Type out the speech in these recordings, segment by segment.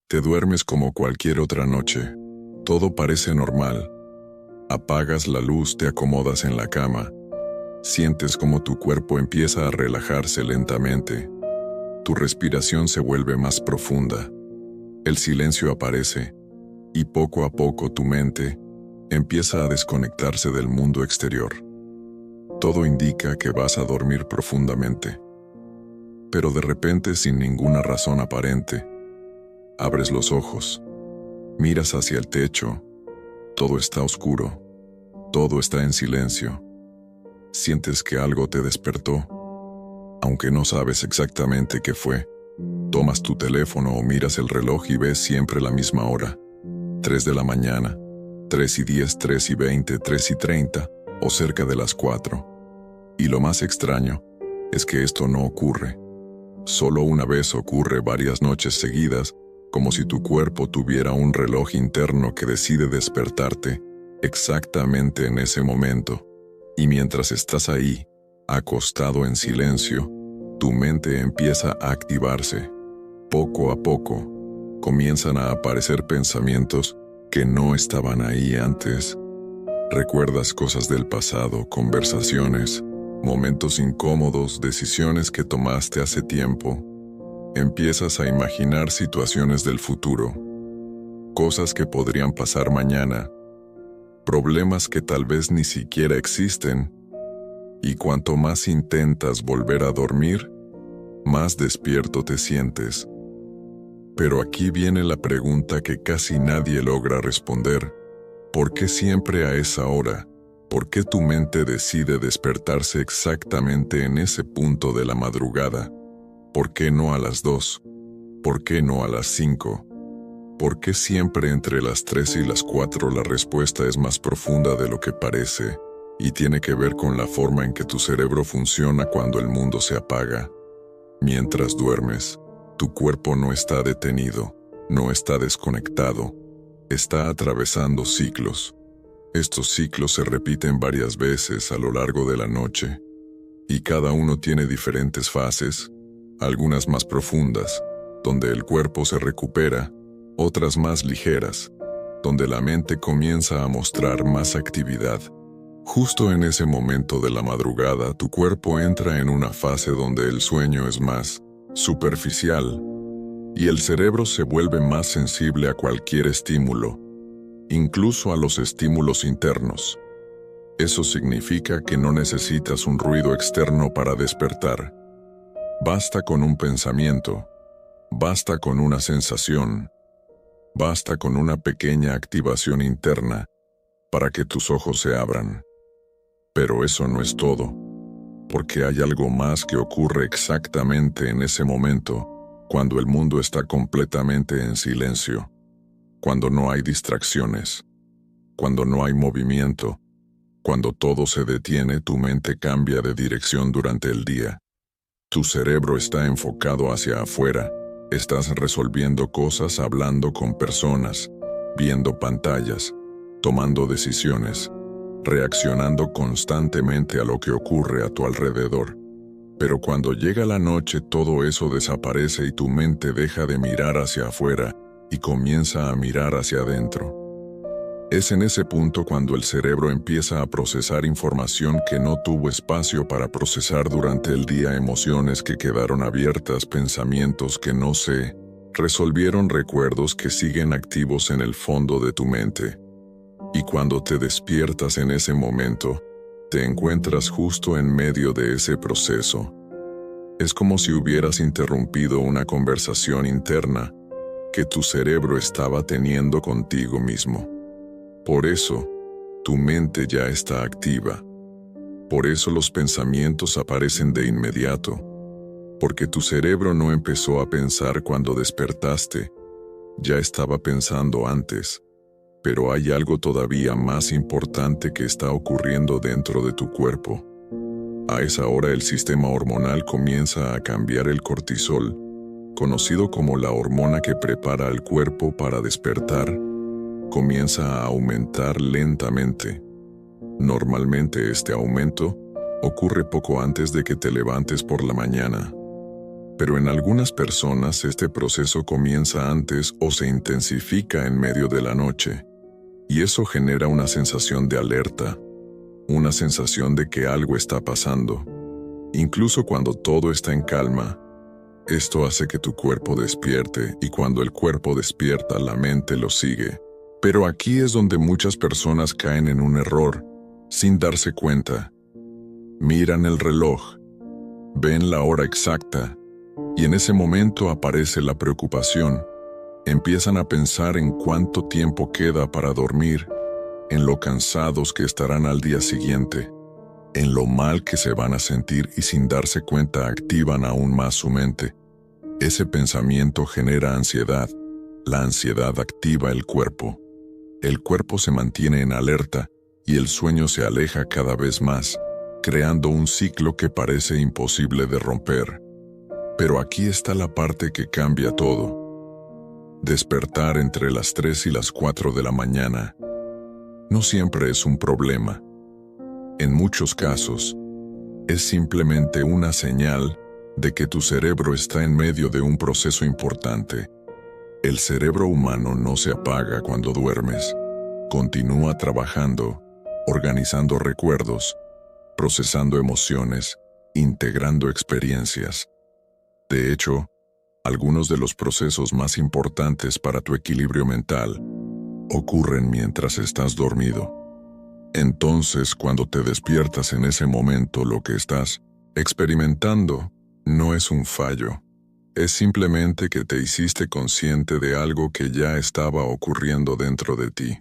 Te duermes como cualquier otra noche. Todo parece normal. Apagas la luz, te acomodas en la cama. Sientes como tu cuerpo empieza a relajarse lentamente. Tu respiración se vuelve más profunda. El silencio aparece, y poco a poco tu mente empieza a desconectarse del mundo exterior. Todo indica que vas a dormir profundamente. Pero de repente, sin ninguna razón aparente, abres los ojos, miras hacia el techo, todo está oscuro, todo está en silencio. Sientes que algo te despertó, aunque no sabes exactamente qué fue. Tomas tu teléfono o miras el reloj y ves siempre la misma hora, 3 de la mañana, 3:10, 3:20, 3:30 o cerca de las 4. Y lo más extraño es que esto no ocurre. Solo una vez ocurre varias noches seguidas, como si tu cuerpo tuviera un reloj interno que decide despertarte exactamente en ese momento. Y mientras estás ahí, acostado en silencio, tu mente empieza a activarse. Poco a poco, comienzan a aparecer pensamientos que no estaban ahí antes. Recuerdas cosas del pasado, conversaciones, momentos incómodos, decisiones que tomaste hace tiempo. Empiezas a imaginar situaciones del futuro, cosas que podrían pasar mañana, problemas que tal vez ni siquiera existen, y cuanto más intentas volver a dormir, más despierto te sientes. Pero aquí viene la pregunta que casi nadie logra responder. ¿Por qué siempre a esa hora? ¿Por qué tu mente decide despertarse exactamente en ese punto de la madrugada? ¿Por qué no a las 2? ¿Por qué no a las 5? ¿Por qué siempre entre las 3 y las 4 la respuesta es más profunda de lo que parece? Y tiene que ver con la forma en que tu cerebro funciona cuando el mundo se apaga. Mientras duermes, tu cuerpo no está detenido, no está desconectado, está atravesando ciclos. Estos ciclos se repiten varias veces a lo largo de la noche, y cada uno tiene diferentes fases, algunas más profundas, donde el cuerpo se recupera, otras más ligeras, donde la mente comienza a mostrar más actividad. Justo en ese momento de la madrugada, tu cuerpo entra en una fase donde el sueño es más superficial, y el cerebro se vuelve más sensible a cualquier estímulo, incluso a los estímulos internos. Eso significa que no necesitas un ruido externo para despertar. Basta con un pensamiento, basta con una sensación, basta con una pequeña activación interna para que tus ojos se abran. Pero eso no es todo, porque hay algo más que ocurre exactamente en ese momento, cuando el mundo está completamente en silencio, cuando no hay distracciones, cuando no hay movimiento, cuando todo se detiene. Tu mente cambia de dirección durante el día. Tu cerebro está enfocado hacia afuera, estás resolviendo cosas, hablando con personas, viendo pantallas, tomando decisiones, reaccionando constantemente a lo que ocurre a tu alrededor. Pero cuando llega la noche, todo eso desaparece y tu mente deja de mirar hacia afuera y comienza a mirar hacia adentro. Es en ese punto cuando el cerebro empieza a procesar información que no tuvo espacio para procesar durante el día, emociones que quedaron abiertas, pensamientos que no se resolvieron, recuerdos que siguen activos en el fondo de tu mente. Y cuando te despiertas en ese momento, te encuentras justo en medio de ese proceso. Es como si hubieras interrumpido una conversación interna que tu cerebro estaba teniendo contigo mismo. Por eso, tu mente ya está activa. Por eso los pensamientos aparecen de inmediato. Porque tu cerebro no empezó a pensar cuando despertaste, ya estaba pensando antes. Pero hay algo todavía más importante que está ocurriendo dentro de tu cuerpo. A esa hora el sistema hormonal comienza a cambiar. El cortisol, conocido como la hormona que prepara al cuerpo para despertar, comienza a aumentar lentamente. Normalmente este aumento ocurre poco antes de que te levantes por la mañana. Pero en algunas personas este proceso comienza antes o se intensifica en medio de la noche, y eso genera una sensación de alerta, una sensación de que algo está pasando. Incluso cuando todo está en calma, esto hace que tu cuerpo despierte, y cuando el cuerpo despierta, la mente lo sigue. Pero aquí es donde muchas personas caen en un error, sin darse cuenta. Miran el reloj, ven la hora exacta, y en ese momento aparece la preocupación. Empiezan a pensar en cuánto tiempo queda para dormir, en lo cansados que estarán al día siguiente, en lo mal que se van a sentir, y sin darse cuenta activan aún más su mente. Ese pensamiento genera ansiedad. La ansiedad activa el cuerpo. El cuerpo se mantiene en alerta y el sueño se aleja cada vez más, creando un ciclo que parece imposible de romper. Pero aquí está la parte que cambia todo. Despertar entre las 3 y las 4 de la mañana no siempre es un problema. En muchos casos, es simplemente una señal de que tu cerebro está en medio de un proceso importante. El cerebro humano no se apaga cuando duermes. Continúa trabajando, organizando recuerdos, procesando emociones, integrando experiencias. De hecho, algunos de los procesos más importantes para tu equilibrio mental ocurren mientras estás dormido. Entonces, cuando te despiertas en ese momento, lo que estás experimentando no es un fallo. Es simplemente que te hiciste consciente de algo que ya estaba ocurriendo dentro de ti.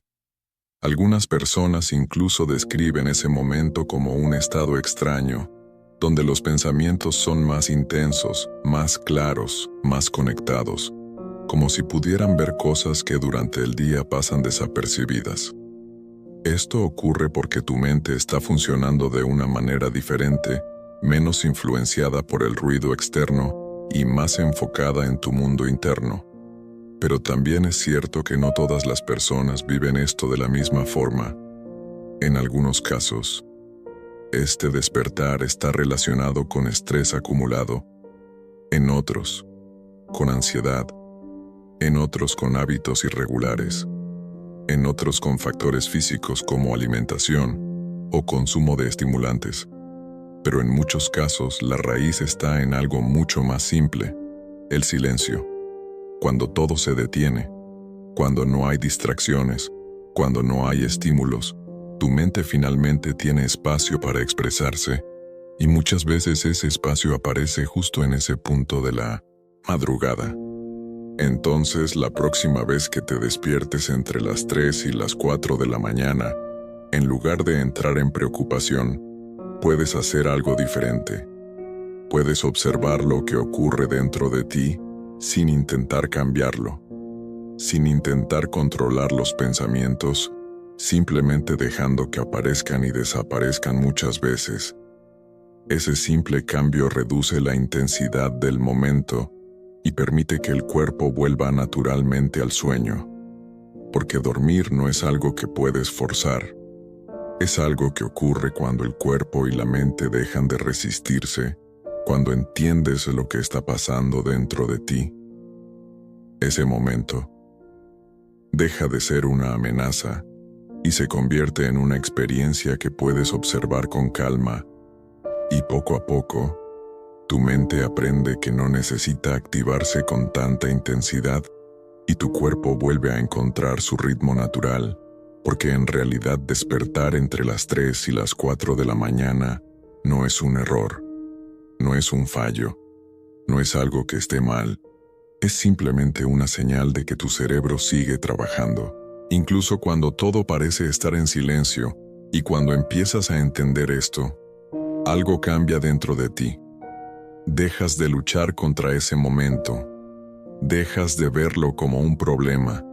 Algunas personas incluso describen ese momento como un estado extraño, donde los pensamientos son más intensos, más claros, más conectados, como si pudieran ver cosas que durante el día pasan desapercibidas. Esto ocurre porque tu mente está funcionando de una manera diferente, menos influenciada por el ruido externo y más enfocada en tu mundo interno. Pero también es cierto que no todas las personas viven esto de la misma forma. En algunos casos, este despertar está relacionado con estrés acumulado, en otros, con ansiedad, en otros con hábitos irregulares, en otros con factores físicos como alimentación o consumo de estimulantes. Pero en muchos casos la raíz está en algo mucho más simple: el silencio. Cuando todo se detiene, cuando no hay distracciones, cuando no hay estímulos, tu mente finalmente tiene espacio para expresarse, y muchas veces ese espacio aparece justo en ese punto de la madrugada. Entonces, la próxima vez que te despiertes entre las 3 y las 4 de la mañana, en lugar de entrar en preocupación, puedes hacer algo diferente. Puedes observar lo que ocurre dentro de ti sin intentar cambiarlo, sin intentar controlar los pensamientos, simplemente dejando que aparezcan y desaparezcan muchas veces. Ese simple cambio reduce la intensidad del momento y permite que el cuerpo vuelva naturalmente al sueño, porque dormir no es algo que puedes forzar. Es algo que ocurre cuando el cuerpo y la mente dejan de resistirse, cuando entiendes lo que está pasando dentro de ti. Ese momento deja de ser una amenaza y se convierte en una experiencia que puedes observar con calma, y poco a poco, tu mente aprende que no necesita activarse con tanta intensidad y tu cuerpo vuelve a encontrar su ritmo natural, porque en realidad despertar entre las 3 y las 4 de la mañana no es un error, no es un fallo, no es algo que esté mal, es simplemente una señal de que tu cerebro sigue trabajando, incluso cuando todo parece estar en silencio, y cuando empiezas a entender esto, algo cambia dentro de ti. Dejas de luchar contra ese momento, dejas de verlo como un problema,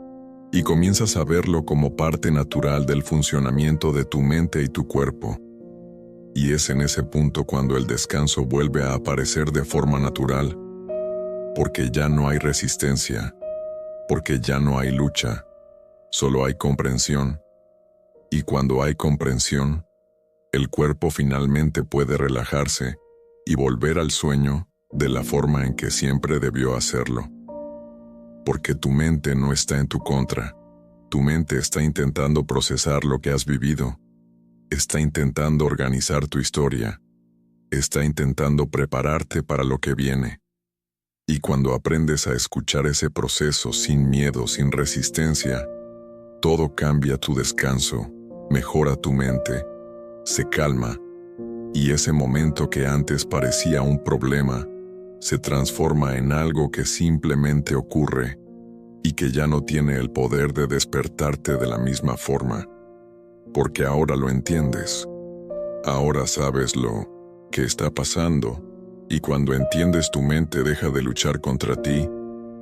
y comienzas a verlo como parte natural del funcionamiento de tu mente y tu cuerpo. Y es en ese punto cuando el descanso vuelve a aparecer de forma natural, porque ya no hay resistencia, porque ya no hay lucha, solo hay comprensión. Y cuando hay comprensión, el cuerpo finalmente puede relajarse y volver al sueño de la forma en que siempre debió hacerlo. Porque tu mente no está en tu contra. Tu mente está intentando procesar lo que has vivido. Está intentando organizar tu historia. Está intentando prepararte para lo que viene. Y cuando aprendes a escuchar ese proceso sin miedo, sin resistencia, todo cambia. Tu descanso, mejora tu mente, se calma, y ese momento que antes parecía un problema, se transforma en algo que simplemente ocurre y que ya no tiene el poder de despertarte de la misma forma, porque ahora lo entiendes. Ahora sabes lo que está pasando, y cuando entiendes, tu mente deja de luchar contra ti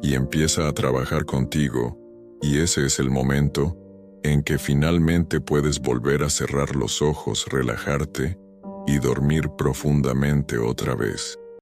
y empieza a trabajar contigo, y ese es el momento en que finalmente puedes volver a cerrar los ojos, relajarte y dormir profundamente otra vez.